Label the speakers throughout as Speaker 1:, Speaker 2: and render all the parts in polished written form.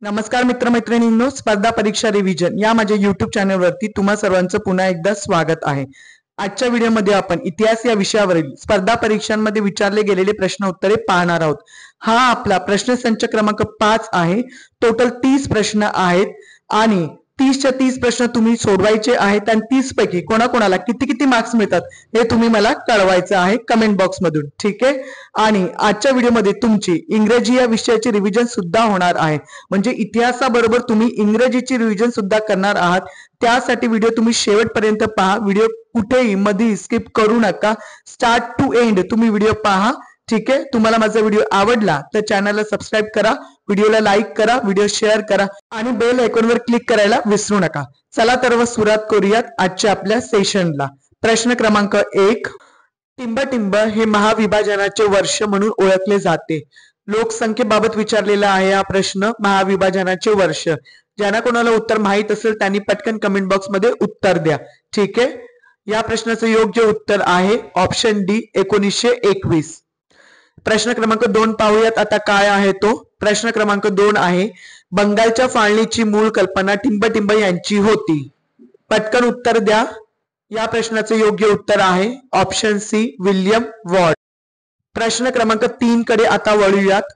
Speaker 1: नमस्कार मित्रमैत्रिणींनो, स्पर्धा परीक्षा रिव्हिजन या माझ्या युट्यूब चॅनलवरती तुम्हा सर्वांचं पुन्हा एकदा स्वागत आहे। आजच्या व्हिडिओमध्ये आपण इतिहास या विषयावरील स्पर्धा परीक्षांमध्ये विचारले गेलेले प्रश्न उत्तरे पाहणार आहोत। हा आपला प्रश्न संच क्रमांक 5 आहे। टोटल 30 प्रश्न आहेत आणि 30च्या 30 प्रश्न तुम्ही सोडवायचे आहेत आणि 30 पैकी कोणाकोणाला किती किती मार्क्स मिळतात हे तुम्ही मला कळवायचं आहे कमेंट बॉक्स मधून, ठीक आहे। आणि आजच्या व्हिडिओमध्ये तुमची इंग्रजी या विषयाची रिव्हिजन सुद्धा होणार आहे, म्हणजे इतिहासाबरोबर तुम्ही इंग्रजीची रिव्हिजन सुद्धा करणार आहात। त्यासाठी व्हिडिओ तुम्ही शेवटपर्यंत पहा, व्हिडिओ कुठेही मध्ये स्किप करू नका, स्टार्ट टू एंड तुम्ही व्हिडिओ पहा, ठीक आहे। तुम्हाला माझा व्हिडिओ आवडला तर चॅनलला सबस्क्राइब करा, व्हिडिओला लाईक करा, व्हिडिओ शेअर करा आणि बेल आयकॉनवर क्लिक करायला विसरू नका। चला तर सुरुवात करूयात आजच्या आपल्या सेशनला। प्रश्न क्रमांक 1, टिंबटिंब हे महाविभाजनाचे वर्ष म्हणून ओळखले जाते। लोकसंख्येबाबत विचारलेला आहे हा प्रश्न, महाविभाजनाचे वर्ष। ज्यांना कोणाला उत्तर माहित असेल त्यांनी पटकन कमेंट बॉक्स मध्ये उत्तर द्या, ठीक आहे। या प्रश्नाचं योग्य उत्तर आहे ऑप्शन डी 1921। प्रश्न क्रमांक 2 पाहूयात आता काय आहे तो। प्रश्न क्रमांक 2 आहे, बंगालच्या फाळणीची मूळ कल्पना टिंबटिंब यांची होती। पटकन उत्तर द्या। या प्रश्नाचे योग्य उत्तर आहे ऑप्शन सी विल्यम वॉर्ड। प्रश्न क्रमांक 3 कडे आता वळूयात।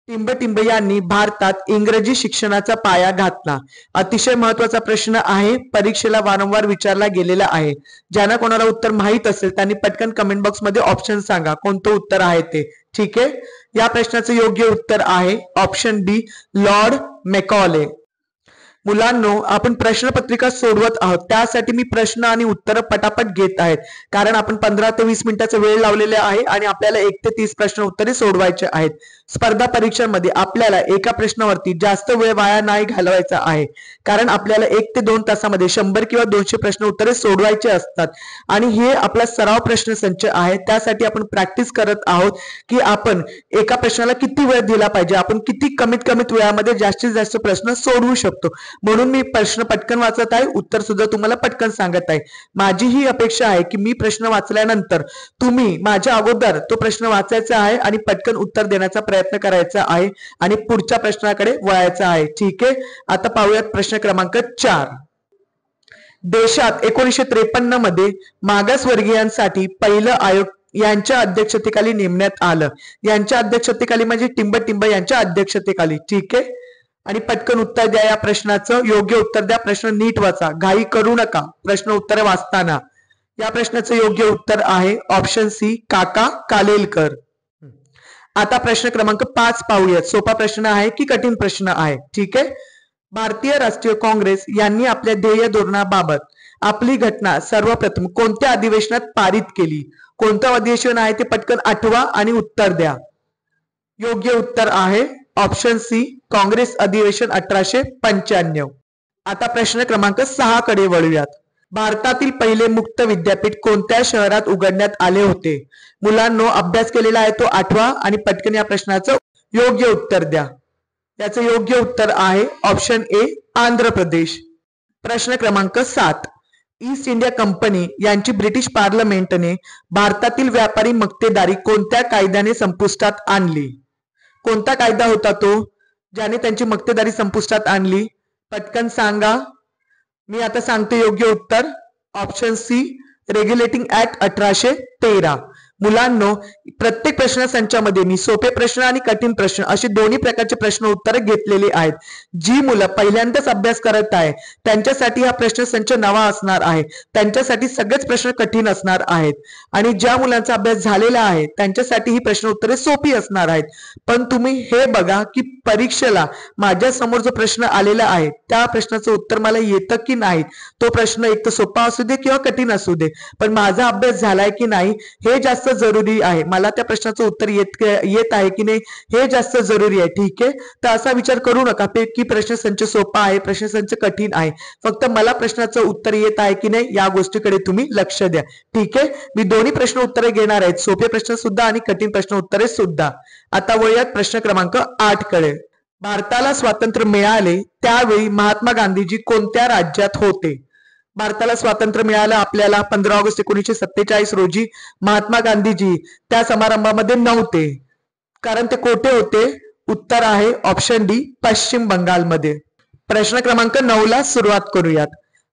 Speaker 1: टिंबटिंब यांनी भारतात इंग्रजी शिक्षणाचा पाया घातला। अतिशय महत्वाचा प्रश्न आहे, परीक्षेला वारंवार विचारला गेलेला आहे। ज्यांना कोणाला उत्तर माहित असेल त्यांनी पटकन कमेंट बॉक्स मध्ये ऑप्शन सांगा कोणतं उत्तर आहे ते, ठीक आहे। या प्रश्नाचे योग्य उत्तर आहे ऑप्शन डी लॉर्ड मॅकॉले। मुलांनो, आपण प्रश्नपत्रिका सोडवत आहोत, त्यासाठी मी प्रश्न आणि उत्तर पटापट घेत आहेत, कारण आपण 15 ते 20 मिनिटाचा वेळ लावलेला आहे आणि आपल्याला 1 ते 30 प्रश्न उत्तरे सोडवायचे आहेत। स्पर्धा परीक्षांमध्ये आपल्याला एका प्रश्नावरती जास्त वेळ वाया नाही घालवायचा आहे, कारण आपल्याला 1 ते 2 तासामध्ये 100 किंवा 200 प्रश्न उत्तरे सोडवायचे असतात आणि हे आपला सराव प्रश्न संच आहे। त्यासाठी आपण प्रॅक्टिस करत आहोत की आपण एका प्रश्नाला किती वेळ दिला पाहिजे, आपण किती कमीत कमी वेळामध्ये जास्तीत जास्त प्रश्न सोडवू शकतो। म्हणून मी प्रश्न पटकन वाचत आहे, उत्तर सुद्धा तुम्हाला पटकन सांगत आहे। माझी ही अपेक्षा आहे की मी प्रश्न वाचल्यानंतर तुम्ही माझ्या अगोदर तो प्रश्न वाचायचा आहे आणि पटकन उत्तर देण्याचा प्रयत्न करायचा आहे आणि पुढच्या प्रश्नाकडे वळायचा आहे, ठीक आहे। आता पाहूयात प्रश्न क्रमांक 4। देशात 1953 मध्ये मागासवर्गीयांसाठी पहिलं आयोग यांच्या अध्यक्षतेखाली नेमण्यात आलं। यांच्या अध्यक्षतेखाली म्हणजे टिंबटिंब यांच्या अध्यक्षतेखाली, ठीक आहे। आणि पटकन उत्तर द्या या प्रश्नाचं, योग्य उत्तर द्या। प्रश्न नीट वाचा, घाई करू नका प्रश्न उत्तर वाचताना। या प्रश्नाचं योग्य उत्तर आहे ऑप्शन सी काका कालेलकर। आता प्रश्न क्रमांक 5 पाहूयात। सोपा प्रश्न आहे की कठीण प्रश्न आहे, ठीक आहे। भारतीय राष्ट्रीय काँग्रेस यांनी आपल्या ध्येय धोरणाबाबत आपली घटना सर्वप्रथम कोणत्या अधिवेशनात पारित केली? कोणतं अधिवेशन आहे ते पटकन आठवा आणि उत्तर द्या। योग्य उत्तर आहे ऑप्शन सी काँग्रेस अधिवेशन 1895। आता प्रश्न क्रमांक 6 कडे वळूयात। भारतातील पहिले मुक्त विद्यापीठ कोणत्या शहरात उघडण्यात आले होते? मुलांनो, अभ्यास केलेला आहे तो आठवा आणि पटकन या प्रश्नाचं योग्य उत्तर द्या। याचं योग्य उत्तर आहे ऑप्शन ए आंध्र प्रदेश। प्रश्न क्रमांक 7, ईस्ट इंडिया कंपनी यांची ब्रिटिश पार्लमेंटने भारतातील व्यापारी मक्तेदारी कोणत्या कायद्याने संपुष्टात आणली? कोणता कायदा होता तो ज्याने त्यांची मक्तेदारी संपुष्टात आणली? पटकन सांगा। मी आता सांगते योग्य उत्तर ऑप्शन सी रेग्युलेटिंग ऍक्ट 1813। मुलांनो, प्रत्येक प्रश्न संचामध्ये मी सोपे प्रश्न आणि कठीण प्रश्न असे दोन्ही प्रकारचे प्रश्न उत्तर घेतलेले आहेत। जी मुलं पहिल्यांदाच अभ्यास करत आहे त्यांच्यासाठी हा प्रश्न संच नवा असणार आहे, त्यांच्यासाठी सगळेच प्रश्न कठीण असणार आहेत आणि ज्या मुलांचा अभ्यास झालेला आहे त्यांच्यासाठी ही प्रश्न उत्तरे सोपी असणार आहेत। पण तुम्ही हे बघा की परीक्षेला माझ्या समोर जो प्रश्न आलेला आहे त्या प्रश्नाचं उत्तर मला येतं की नाही। तो प्रश्न एक तर सोपा असू दे किंवा कठीण असू दे, पण माझा अभ्यास झालाय की नाही हे जास्त जरुरी आहे। मला त्या प्रश्नाचं उत्तर येत आहे की नाही हे जास्त जरुरी आहे, ठीक आहे। तर असा विचार करू नका की प्रश्न संच सोपा आहे, प्रश्न संच कठीण आहे। फक्त मला प्रश्नाचं उत्तर येत आहे की नाही या गोष्टीकडे तुम्ही लक्ष द्या, ठीक आहे। मी दोन्ही प्रश्न उत्तरे घेणार आहेत, सोपे प्रश्न सुद्धा आणि कठीण प्रश्न उत्तरे सुद्धा। आता वळूयात प्रश्न क्रमांक 8 कडे। भारताला स्वातंत्र्य मिळाले त्यावेळी महात्मा गांधीजी कोणत्या राज्यात होते? भारताला स्वातंत्र्य मिळालं आपल्याला 15 ऑगस्ट 1947 रोजी। महात्मा गांधीजी त्या समारंभामध्ये नव्हते, कारण ते कोठे होते? उत्तर आहे ऑप्शन डी पश्चिम बंगालमध्ये. प्रश्न क्रमांक 9 ला सुरुवात करूयात.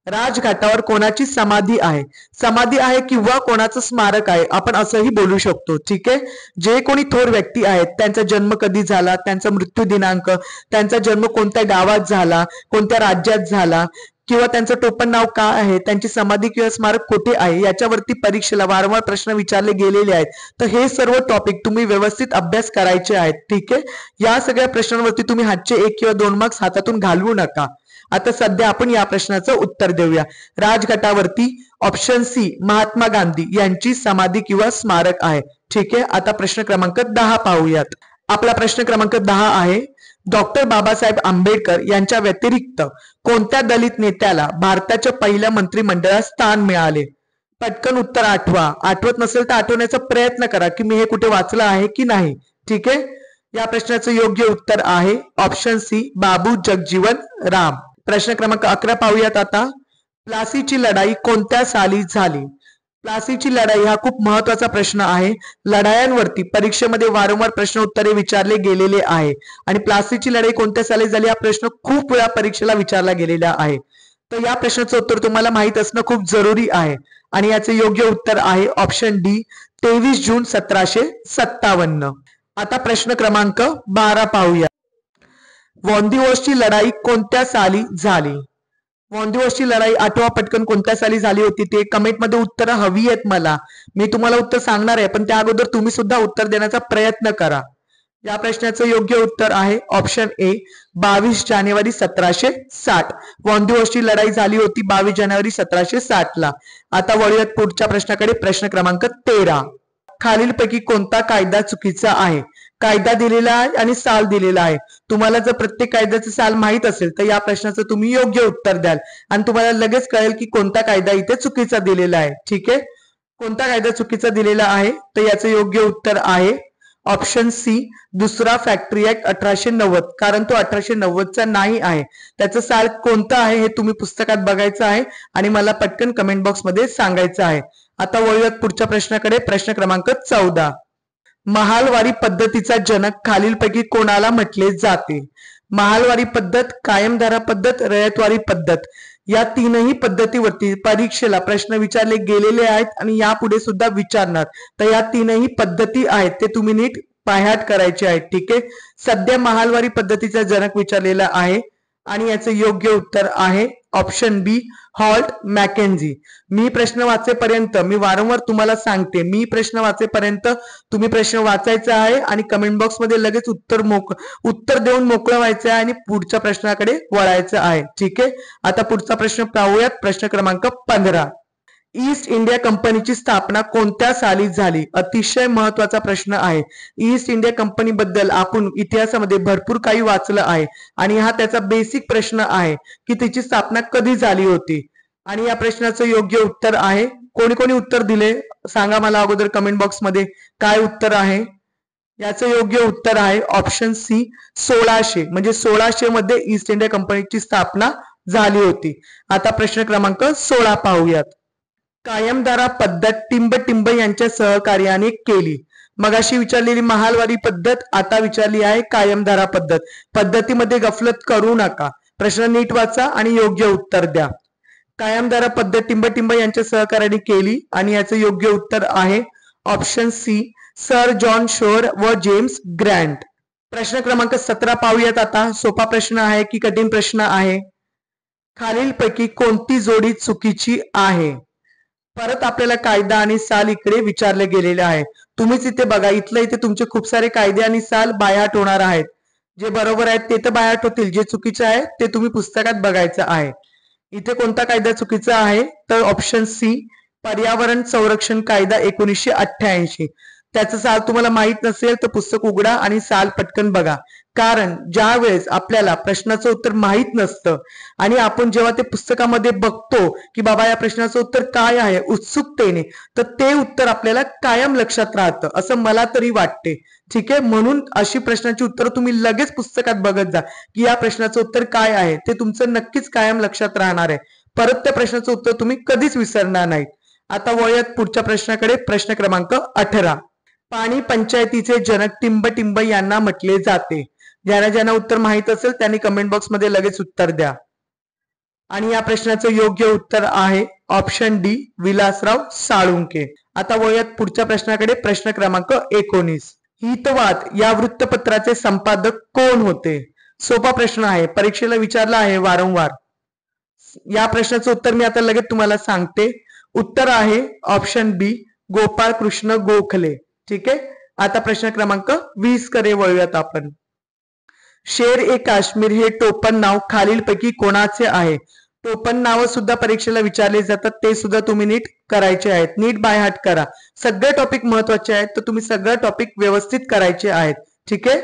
Speaker 1: राजघाटावर कोणाची समाधी आहे? समाधी आहे किंवा कोणाचं स्मारक आहे आपण असंही बोलू शकतो. ठीक आहे. जे कोणी थोर व्यक्ती आहेत त्यांचा जन्म कधी झाला, त्यांचा मृत्यू दिनांक, त्यांचा जन्म कोणत्या गावात झाला, कोणत्या राज्यात झाला किंवा त्यांचं टोपण नाव काय आहे, त्यांची समाधी किंवा स्मारक कुठे आहे याच्यावरती परीक्षेला वारंवार प्रश्न विचारले गेलेले आहेत. तर हे सर्व टॉपिक तुम्ही व्यवस्थित अभ्यास करायचे आहेत. ठीक आहे. या सगळ्या प्रश्नांवरती तुम्ही हातचे 1 किंवा 2 मार्क्स हातातून घालवू नका. आता सध्या आपण या प्रश्नाचं उत्तर देऊया. राजघाटावरती ऑप्शन सी महात्मा गांधी यांची समाधी किंवा स्मारक आहे. ठीक आहे. आता प्रश्न क्रमांक 10 पाहूयात. आपला प्रश्न क्रमांक 10 आहे, डॉक्टर बाबासाहेब आंबेडकर यांच्या व्यतिरिक्त कोणत्या दलित नेत्याला भारताच्या पहिल्या मंत्रिमंडळात स्थान मिळाले? पटकन उत्तर आठवा. आठवत नसेल तर आठवण्याचा प्रयत्न करा की मी हे कुठे वाचलं आहे की नाही. ठीक आहे. या प्रश्नाचं योग्य उत्तर आहे ऑप्शन सी बाबू जगजीवन राम. प्रश्न क्रमांक 11 पाहूयात आता. प्लासीची लढाई कोणत्या साली झाली? प्लासीची लढाई हा खूप महत्वाचा प्रश्न आहे. लढायांवरती परीक्षेमध्ये वारंवार प्रश्न उत्तरे विचारले गेलेले आहे आणि प्लासीची लढाई कोणत्या साली झाली हा प्रश्न खूप वेळा परीक्षेला विचारला गेलेला आहे. तर या प्रश्नाचं उत्तर तुम्हाला माहित असणं खूप जरुरी आहे आणि याचे योग्य उत्तर आहे ऑप्शन डी 23 जून 1757. आता प्रश्न क्रमांक 12 पाहूया. वॉन्दिवोसची लढाई कोणत्या साली झाली? वॉन्दिवोसची लढाई आठवा पटकन कोणत्या साली झाली होती ते कमेंटमध्ये उत्तर हवी आहेत मला. मी तुम्हाला उत्तर सांगणार आहे पण त्या अगोदर तुम्ही सुद्धा उत्तर देण्याचा प्रयत्न करा. या प्रश्नाचं योग्य उत्तर आहे ऑप्शन ए 22 जानेवारी 1760. वॉन्दिवोसची लढाई झाली होती 22 जानेवारी 1760 ला. आता वळूयात पुढच्या प्रश्नाकडे. प्रश्न क्रमांक 13. खालीलपैकी कोणता कायदा चुकीचा आहे? कायदा दिलेला आहे आणि साल दिलेला आहे. तुम्हाला जर प्रत्येक कायद्याचं साल माहित असेल तर या प्रश्नाचं तुम्ही योग्य उत्तर द्याल आणि तुम्हाला लगेच कळेल की कोणता कायदा इथे चुकीचा दिलेला आहे. ठीक आहे. कोणता कायदा चुकीचा दिलेला आहे तर याचं योग्य उत्तर आहे ऑप्शन सी दुसरा फॅक्टरी ऍक्ट 1890. कारण तो 1890चा नाही आहे. त्याचं साल कोणतं आहे हे तुम्ही पुस्तकात बघायचं आहे आणि मला पटकन कमेंट बॉक्स मध्ये सांगायचं आहे. आता वळूयात पुढच्या प्रश्नाकडे. प्रश्न क्रमांक 14. महालवारी पद्धतीचा जनक खालीलपैकी कोणाला म्हटले जाते? महालवारी पद्धत, कायमधारा पद्धत, रयतवारी पद्धत या तीनही पद्धतीवरती परीक्षेला प्रश्न विचारले गेलेले आहेत आणि यापुढे सुद्धा विचारणार. तर या तीनही पद्धती आहेत ते तुम्ही नीट पायहाट करायचे आहेत. ठीक आहे. सध्या महालवारी पद्धतीचा जनक विचारलेला आहे आणि याचे योग्य उत्तर आहे ऑप्शन बी हॉल्ट मॅकेन्झी. मी प्रश्न वाचेपर्यंत मी वारंवार तुम्हाला सांगते, मी प्रश्न वाचेपर्यंत तुम्ही प्रश्न वाचायचा आहे आणि कमेंट बॉक्स मध्ये लगेच उत्तर देऊन मोकळं व्हायचं आहे आणि पुढच्या प्रश्नाकडे वळायचं आहे. ठीक आहे. आता पुढचा प्रश्न पाहूयात. प्रश्न क्रमांक 15. ईस्ट इंडिया कंपनीची स्थापना कोणत्या साली झाली? अतिशय महत्वाचा प्रश्न आहे. ईस्ट इंडिया कंपनी बद्दल आपण इतिहासामध्ये भरपूर काही वाचलं आहे आणि हा त्याचा बेसिक प्रश्न आहे की तिची स्थापना कधी झाली होती आणि या प्रश्नाचं योग्य उत्तर आहे. कोणी कोणी उत्तर दिले सांगा मला अगोदर कमेंट बॉक्स मध्ये काय उत्तर आहे. याचं योग्य उत्तर आहे ऑप्शन सी 1600. म्हणजे 1600 मध्ये ईस्ट इंडिया कंपनीची स्थापना झाली होती. आता प्रश्न क्रमांक 16 पाहूयात. कायमधारा पद्धत टिंबटिंब यांच्या सहकार्याने केली. मगाशी विचारलेली महालवारी पद्धत, आता विचारली आहे कायमधारा पद्धत. पद्धतीमध्ये गफलत करू नका. प्रश्न नीट वाचा आणि योग्य उत्तर द्या. कायमधारा पद्धत टिंबटिंब यांच्या सहकार्याने केली आणि याचं योग्य उत्तर आहे option C sir John Shore व जेम्स ग्रँट. प्रश्न क्रमांक 17 पाहूयात. आता सोपा प्रश्न आहे की कठीण प्रश्न आहे? खालीलपैकी कोणती जोडी चुकीची आहे? परत आपल्याला कायदा आणि साल इकडे विचारले गेलेले आहे. तुम्हीच इथे बघा, इथे तुमचे खूप सारे कायदे आणि साल बायहाट होणार आहेत. जे बरोबर आहेत ते तर बायहाट होतील, जे चुकीचे आहे ते तुम्ही पुस्तकात बघायचं आहे. इथे कोणता कायदा चुकीचा आहे तर ऑप्शन सी पर्यावरण संरक्षण कायदा 1988. त्याचं साल तुम्हाला माहित नसेल तर पुस्तक उघडा आणि साल पटकन बघा. कारण ज्या वेळेस आपल्याला प्रश्नाचं उत्तर माहित नसतं आणि आपण जेव्हा ते पुस्तकामध्ये बघतो की बाबा या प्रश्नाचं उत्तर काय आहे उत्सुकतेने, तर ते उत्तर आपल्याला कायम लक्षात राहतं असं मला तरी वाटते. ठीक आहे. म्हणून अशी प्रश्नाची उत्तर तुम्ही लगेच पुस्तकात बघत जा की या प्रश्नाचं उत्तर काय आहे. ते तुमचं नक्कीच कायम लक्षात राहणार आहे. परत त्या प्रश्नाचं उत्तर तुम्ही कधीच विसरणार नाही. आता वळूयात पुढच्या प्रश्नाकडे. प्रश्न क्रमांक 18. पाणी पंचायतीचे जनक टिंबटिंब यांना म्हटले जाते. ज्यांना ज्यांना उत्तर माहित असेल त्यांनी कमेंट बॉक्स मध्ये लगेच उत्तर द्या. आणि या प्रश्नाचं योग्य उत्तर आहे ऑप्शन डी, विलासराव साळुंके. आता वळूयात पुढच्या प्रश्नाकडे. प्रश्न क्रमांक 19. हितवाद या वृत्तपत्राचे संपादक कोण होते? सोपा प्रश्न आहे, परीक्षेला विचारला आहे वारंवार. या प्रश्नाचं उत्तर मी आता लगेच तुम्हाला सांगते. उत्तर आहे ऑप्शन बी, गोपाळ कृष्ण गोखले. ठीक आहे. आता प्रश्न क्रमांक 20 कडे वळूयात आपण. शेर ए काश्मीर हे टोपण नाव खालीलपैकी कोणाचे आहे? टोपण नाव सुद्धा परीक्षेला विचारले जातात, ते सुद्धा तुम्ही नीट करायचे आहेत. नीट बाय हार्ट करा. सगळे टॉपिक महत्वाचे आहेत, तर तुम्ही सगळे टॉपिक व्यवस्थित करायचे आहेत. ठीक आहे.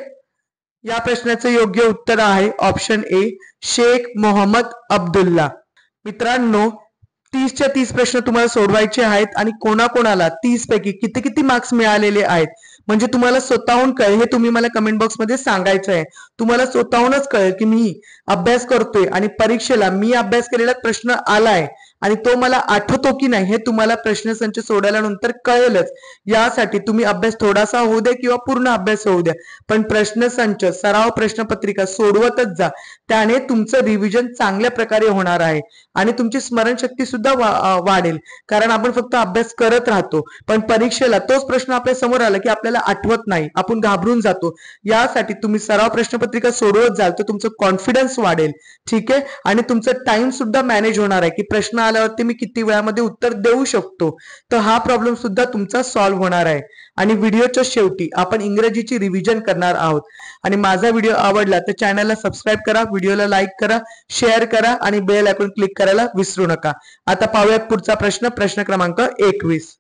Speaker 1: या प्रश्नाचं योग्य उत्तर आहे ऑप्शन ए, शेख मोहम्मद अब्दुल्ला. मित्रांनो, 30च्या 30 प्रश्न तुम्हाला सोडवायचे आहेत आणि कोणाकोणाला 30 पैकी किती किती मार्क्स मिळालेले आहेत म्हणजे तुम्हाला स्वतःहून कळेल. हे तुम्ही मला कमेंट बॉक्स मध्ये सांगायचं आहे. तुम्हाला स्वतःहूनच कळेल की मी अभ्यास करतोय आणि परीक्षेला मी अभ्यास केलेला प्रश्न आलाय आणि तो मला आठवतो की नाही हे तुम्हाला प्रश्नसंच सोडवल्यानंतर कळेलच. यासाठी तुम्ही अभ्यास थोडासा होऊ द्या किंवा पूर्ण अभ्यास होऊ द्या, पण प्रश्नसंच सराव प्रश्नपत्रिका सोडवतच जा. त्याने तुमचं रिव्हिजन चांगल्या प्रकारे होणार आहे आणि तुमची स्मरणशक्ती सुद्धा वाढेल. कारण आपण फक्त अभ्यास करत राहतो, पण परीक्षेला तोच प्रश्न आपल्या समोर आला की आपल्याला आठवत नाही, आपण घाबरून जातो. यासाठी तुम्ही सराव प्रश्नपत्रिका सोडवत जाल तर तुमचं कॉन्फिडन्स वाढेल. ठीक आहे. आणि तुमचं टाइम सुद्धा मॅनेज होणार आहे की प्रश्न आल्यावरती मी किती वेळामध्ये उत्तर देऊ शकतो. तर हा प्रॉब्लेम सुद्धा तुमचा सॉल्व्ह होणार आहे. आणि व्हिडिओच्या शेवटी आपण इंग्रजीची रिव्हिजन करणार आहोत. आणि माझा व्हिडिओ आवडला तर चॅनलला सबस्क्राईब करा, व्हिडिओला लाईक करा, शेअर करा आणि बेल आयकॉन क्लिक करायला विसरू नका. आता पाहूयात पुढचा प्रश्न. प्रश्न क्रमांक 21.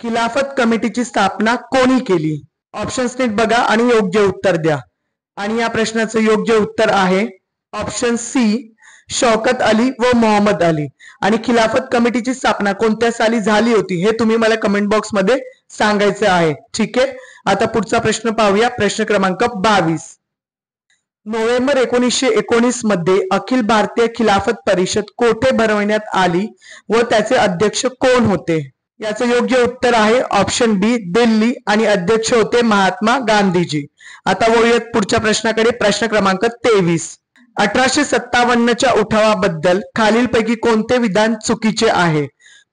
Speaker 1: खिलाफत कमिटीची स्थापना कोणी केली? ऑप्शन्स नीट बघा आणि योग्य उत्तर द्या. आणि या प्रश्नाचं योग्य उत्तर आहे ऑप्शन सी, शौकत अली व मोहम्मद अली. आणि खिलाफत कमिटीची स्थापना कोणत्या साली झाली होती हे तुम्ही मला कमेंट बॉक्स मध्ये सांगायचं आहे. ठीक आहे. आता पुढचा प्रश्न पाहूया. प्रश्न क्रमांक 22. नोव्हेंबर 1919 मध्ये अखिल भारतीय खिलाफत परिषद कोठे भरवण्यात आली व त्याचे अध्यक्ष कोण होते? याचं योग्य उत्तर आहे ऑप्शन बी, दिल्ली. आणि अध्यक्ष होते महात्मा गांधीजी. आता वळूयात पुढच्या प्रश्नाकडे. प्रश्न क्रमांक 23. 1857च्या उठावाबद्दल खालीलपैकी कोणते विधान चुकीचे आहे?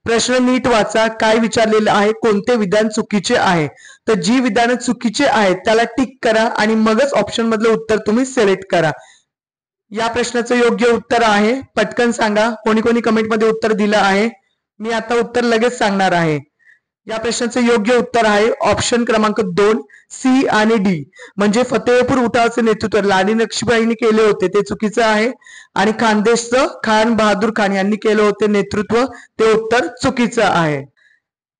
Speaker 1: प्रश्न नीट वाचा. काय विचारलेलं आहे? कोणते विधान चुकीचे आहे? तर जी विधानं चुकीचे आहेत त्याला टिक करा आणि मगच ऑप्शन मधलं उत्तर तुम्ही सिलेक्ट करा. या प्रश्नाचं योग्य उत्तर आहे, पटकन सांगा कोणी कोणी कमेंट मध्ये उत्तर दिलं आहे. मी आता उत्तर लगेच सांगणार आहे. या प्रश्नाचं योग्य उत्तर आहे ऑप्शन क्रमांक 2, सी आणि डी. म्हणजे फतेहपूर उठावाचे नेतृत्व राणी लक्ष्मीबाईंनी केले होते ते चुकीचं आहे आणि खानदेशचं खान बहादूर खान यांनी केले होते नेतृत्व, ते उत्तर चुकीचं आहे.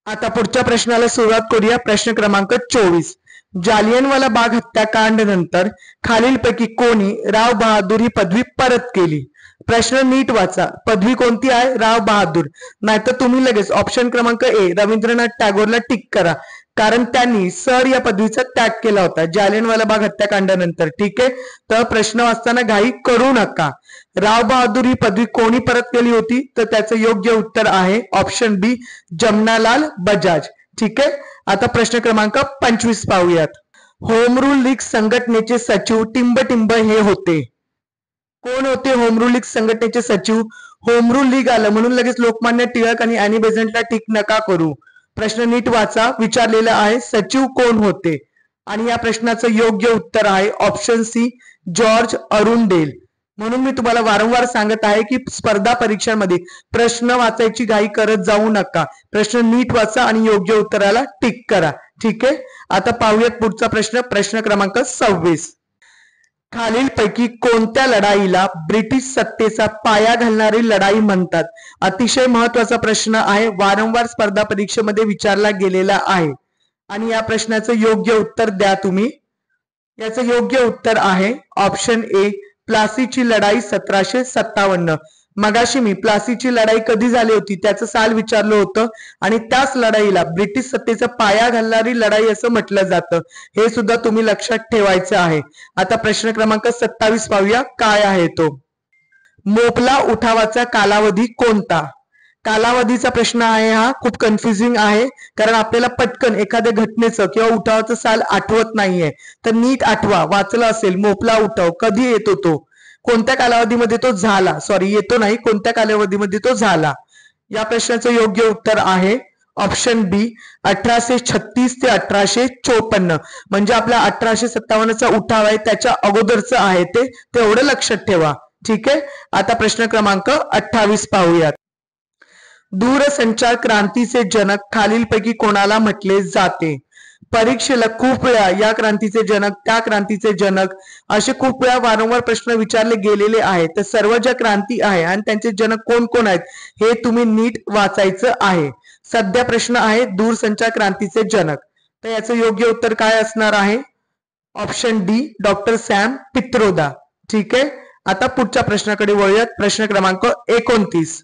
Speaker 1: आता पुढच्या प्रश्नाला सुरुवात करूया. प्रश्न क्रमांक 24. जालियनवाला बाग हत्याकांड नंतर खालीलपैकी कोणी राव बहादूर ही पदवी परत केली? प्रश्न नीट वाचा. पदवी कोणती आहे? राव बहादूर. नाहीतर तुम्ही लगेच ऑप्शन क्रमांक ए, रवींद्रनाथ टागोरला टिक करा, कारण त्यांनी सर या पदवीचा त्याग केला होता जालियनवाला बाग हत्याकांडानंतर. ठीक आहे. तर प्रश्न वाचताना घाई करू नका. राव बहादूर ही पदवी कोणी परत केली होती? तर त्याचं योग्य उत्तर आहे ऑप्शन बी, जमनालाल बजाज. ठीक आहे. आता प्रश्न क्रमांक 25 पाहूयात. होम रूल लीग संघटनेचे सचिव टिंबटिंब हे होते. कोण होते होम रूल लीग संघटनेचे सचिव? होम रूल लीग आलं म्हणून लगेच लोकमान्य टिळक आणि अॅनी बेझंटला टिक नका करू. प्रश्न नीट वाचा. विचारलेला आहे सचिव कोण होते? आणि या प्रश्नाचं योग्य उत्तर आहे ऑप्शन सी, जॉर्ज अरुंडेल. म्हणून मी तुम्हाला वारंवार सांगत आहे की स्पर्धा परीक्षांमध्ये प्रश्न वाचायची घाई करत जाऊ नका. प्रश्न नीट वाचा आणि योग्य उत्तराला टिक करा. ठीक आहे. आता पाहूयात पुढचा प्रश्न. प्रश्न क्रमांक 26. खालीलपैकी कोणत्या लढाईला ब्रिटिश सत्तेचा पाया घालणारी लढाई म्हणतात? अतिशय महत्वाचा प्रश्न आहे, वारंवार स्पर्धा परीक्षेमध्ये विचारला गेलेला आहे. आणि या प्रश्नाचं योग्य उत्तर द्या तुम्ही. याचं योग्य उत्तर आहे ऑप्शन ए, प्लासीची लढाई 1757. मगाशी मी प्लासीची लढाई कधी झाली होती त्याचं साल विचारलं होतं आणि त्याच लढाईला ब्रिटिश सत्तेचा पाया घालणारी लढाई असं म्हटलं जातं. हे सुद्धा तुम्ही लक्षात ठेवायचं आहे. आता प्रश्न क्रमांक 27 पाहूया काय आहे तो. मोपला उठावाचा कालावधी कोणता? कालावधीचा प्रश्न आहे हा, खूप कन्फ्युजिंग आहे कारण आपल्याला पटकन एखाद्या घटनेचं किंवा उठावाचं साल आठवत नाहीये. तर नीट आठवा, वाचलं असेल मोपला उठाव कधी येतो तो, कोणत्या कालावधीमध्ये तो झाला, सॉरी येतो नाही, कोणत्या कालावधीमध्ये तो झाला. या प्रश्नाचं योग्य उत्तर आहे ऑप्शन बी 1836 ते 1854. म्हणजे आपला 1857चा उठाव आहे त्याच्या अगोदरचं आहे ते, तेवढं लक्षात ठेवा. ठीक आहे. आता प्रश्न क्रमांक 28 पाहूयात. दूरसंचार क्रांतीचे जनक खालीलपैकी कोणाला म्हटले जाते? परीक्षेला खूप वेळा या क्रांतीचे जनक, त्या क्रांतीचे जनक असे खूप वेळा वारंवार प्रश्न विचारले गेलेले आहेत. तर सर्व ज्या क्रांती आहे आणि त्यांचे जनक कोण कोण आहेत हे तुम्ही नीट वाचायचं आहे. सध्या प्रश्न आहे दूरसंचार क्रांतीचे जनक. तर याचं योग्य उत्तर काय असणार आहे? Option D doctor Sam Pitroda. ठीक आहे. आता पुढच्या प्रश्नाकडे वळूयात. प्रश्न क्रमांक 29.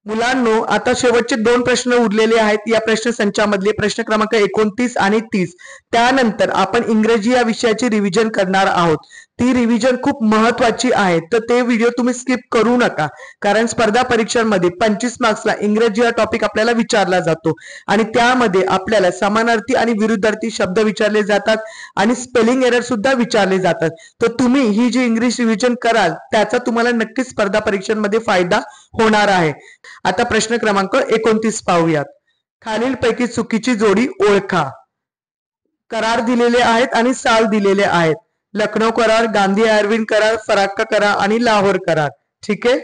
Speaker 1: मुलांनो, आता शेवटचे 2 प्रश्न उरलेले आहेत या प्रश्न संचामधले, प्रश्न क्रमांक 29 आणि 30. त्यानंतर आपण इंग्रजी या विषयाची रिव्हिजन करणार आहोत. ती रिव्हिजन खूप महत्वाची आहे, तर ते व्हिडिओ तुम्ही स्किप करू नका. कारण स्पर्धा परीक्षांमध्ये 25 मार्क्सला इंग्रजी हा टॉपिक आपल्याला विचारला जातो आणि त्यामध्ये आपल्याला समानार्थी आणि विरुद्धार्थी शब्द विचारले जातात आणि स्पेलिंग एरर सुद्धा विचारले जातात. तर तुम्ही ही जी इंग्लिश रिव्हिजन कराल त्याचा तुम्हाला नक्कीच स्पर्धा परीक्षांमध्ये फायदा होणार आहे. आता प्रश्न क्रमांक 29 पाहूयात. खालीलपैकी चुकीची जोडी ओळखा. करार दिलेले आहेत आणि साल दिलेले आहेत. लखनौ करार, गांधी अरविंद करार, फराक्का करार आणि लाहोर करार. ठीक आहे.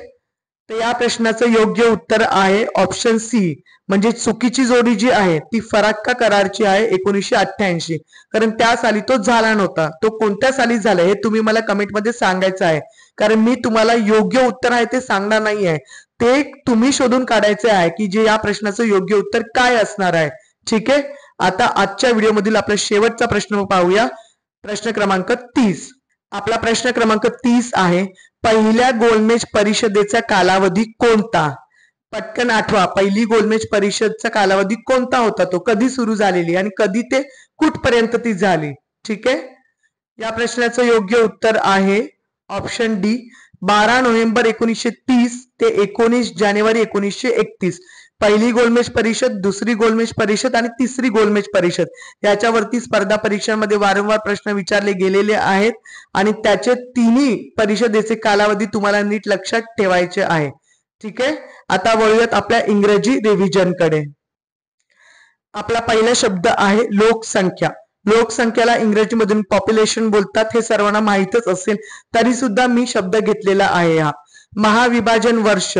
Speaker 1: तर या प्रश्नाचं योग्य उत्तर आहे ऑप्शन सी. म्हणजे चुकीची जोडी जी आहे ती फराक्का करारची आहे 1988. कारण त्या साली तो झाला नव्हता. तो कोणत्या साली झाला हे तुम्ही मला कमेंटमध्ये सांगायचं आहे. कारण मी तुम्हाला योग्य उत्तर आहे ते सांगणार नाही आहे, ते तुम्ही शोधून काढायचे आहे की जे या प्रश्नाचं योग्य उत्तर काय असणार आहे. ठीक आहे. आता आजच्या व्हिडिओमधील आपला शेवटचा प्रश्न पाहूया. प्रश्न क्रमांक 30. आपला प्रश्न क्रमांक 30 आहे, पहिल्या गोलमेज परिषदेचा कालावधी कोणता? पटकन आठवा, पहिली गोलमेज परिषदचा कालावधी कोणता होता, तो कधी सुरू झालेली आणि कधी ते कुठपर्यंत ती झाली. ठीक आहे. या प्रश्नाचं योग्य उत्तर आहे ऑप्शन डी 12 नोव्हेंबर 1930 ते 19 जानेवारी 1931. पहिली गोलमेज परिषद, दुसरी गोलमेज परिषद आणि तिसरी गोलमेज परिषद याच्यावरती स्पर्धा परीक्षांमध्ये वारंवार प्रश्न विचारले गेलेले आहेत आणि त्याचे तिन्ही परिषदेचे कालावधी तुम्हाला नीट लक्षात ठेवायचे आहे. ठीक आहे. आता वळूयात आपल्या इंग्रजी रिव्हिजन कडे. आपला पहिला शब्द आहे लोकसंख्या. लोकसंख्याला इंग्रजीमधून पॉप्युलेशन बोलतात, हे सर्वांना माहीतच असेल, तरी सुद्धा मी शब्द घेतलेला आहे. हा महाविभाजन वर्ष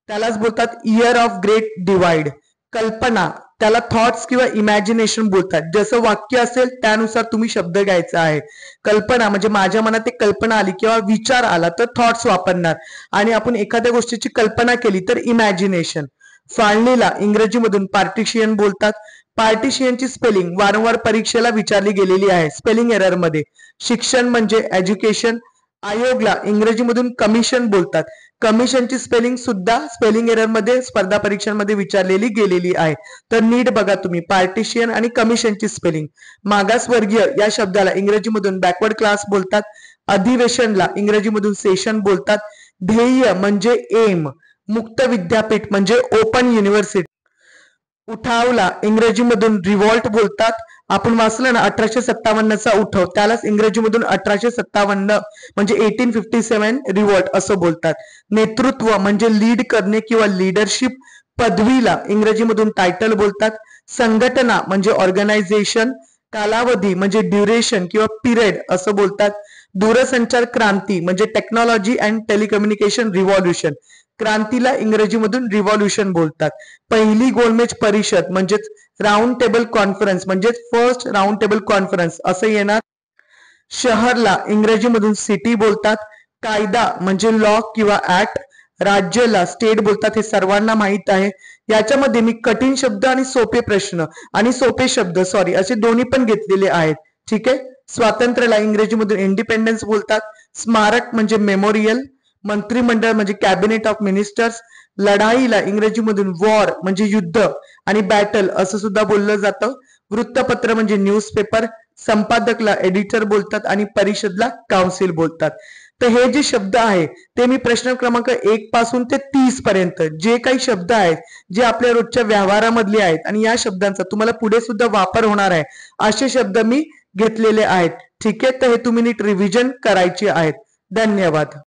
Speaker 1: त्यालाच बोलतात इयर ऑफ ग्रेट डिवाइड. कल्पना त्याला थॉट्स किंवा इमॅजिनेशन बोलतात. जसं वाक्य असेल त्यानुसार तुम्ही शब्द घ्यायचा आहे. कल्पना म्हणजे माझ्या मनात एक कल्पना आली किंवा विचार आला तर थॉट्स वापरणार आणि आपण एखाद्या गोष्टीची कल्पना केली तर इमॅजिनेशन. फाळणीला इंग्रजीमधून पार्टिशियन बोलतात. पार्टिशियनची स्पेलिंग वारंवार परीक्षेला विचारली गेलेली आहे स्पेलिंग एरर मध्ये. शिक्षण म्हणजे एज्युकेशन. आयोगला इंग्रजीमधून कमिशन बोलतात. कमिशनची स्पेलिंग सुद्धा स्पेलिंग एरर मध्ये स्पर्धा परीक्षांमध्ये विचारलेली गेलेली आहे. तर नीट बघा तुम्ही पार्टिशियन आणि कमिशनची स्पेलिंग. मागासवर्गीय या शब्दाला इंग्रजीमधून बॅकवर्ड क्लास बोलतात. अधिवेशनला इंग्रजीमधून सेशन बोलतात. ध्येय म्हणजे एम. मुक्त विद्यापीठ म्हणजे ओपन युनिव्हर्सिटी. उठावला इंग्रजीमधून रिव्हॉल्ट बोलतात. आपण वाचलं ना 1857चा उठाव, त्यालाच इंग्रजीमधून 1857 म्हणजे 1857 रिव्हॉल्ट असं बोलतात. नेतृत्व म्हणजे लीड करणे किंवा लीडरशिप. पदवीला इंग्रजीमधून टायटल बोलतात. संघटना म्हणजे ऑर्गनायझेशन. कालावधी म्हणजे ड्युरेशन किंवा पिरियड असं बोलतात. दूरसंचार क्रांती म्हणजे टेक्नॉलॉजी अँड टेलिकम्युनिकेशन रिव्हॉल्युशन. क्रांतीला इंग्रजीमधून रिव्हॉल्युशन बोलतात. पहिली गोलमेज परिषद म्हणजेच राऊंड टेबल कॉन्फरन्स म्हणजेच फर्स्ट राऊंड टेबल कॉन्फरन्स असं येणार. शहरला इंग्रजीमधून सिटी बोलतात. कायदा म्हणजे लॉ किंवा ऍक्ट. राज्याला स्टेट बोलतात, हे सर्वांना माहित आहे. याच्यामध्ये मी कठीण शब्द आणि सोपे प्रश्न आणि सोपे शब्द असे दोन्ही पण घेतलेले आहेत. ठीक आहे. स्वातंत्र्याला इंग्रजीमधून इंडिपेंडन्स बोलतात. स्मारक म्हणजे मेमोरियल. मंत्रिमंडळ म्हणजे कॅबिनेट ऑफ मिनिस्टर्स. लढाईला इंग्रजीमधून वॉर म्हणजे युद्ध आणि बॅटल असं सुद्धा बोललं जातं. वृत्तपत्र म्हणजे न्यूजपेपर. संपादकला एडिटर बोलतात आणि परिषदला काउन्सिल बोलतात. तर हे जे शब्द आहे ते मी प्रश्न क्रमांक 1 पासून ते 30 पर्यंत जे काही शब्द आहेत जे आपल्या रोजच्या व्यवहारामधले आहेत आणि या शब्दांचा तुम्हाला पुढे सुद्धा वापर होणार आहे असे शब्द मी घेतलेले आहेत. ठीक आहे, तर हे तुम्ही नीट रिव्हिजन करायचे आहेत. धन्यवाद.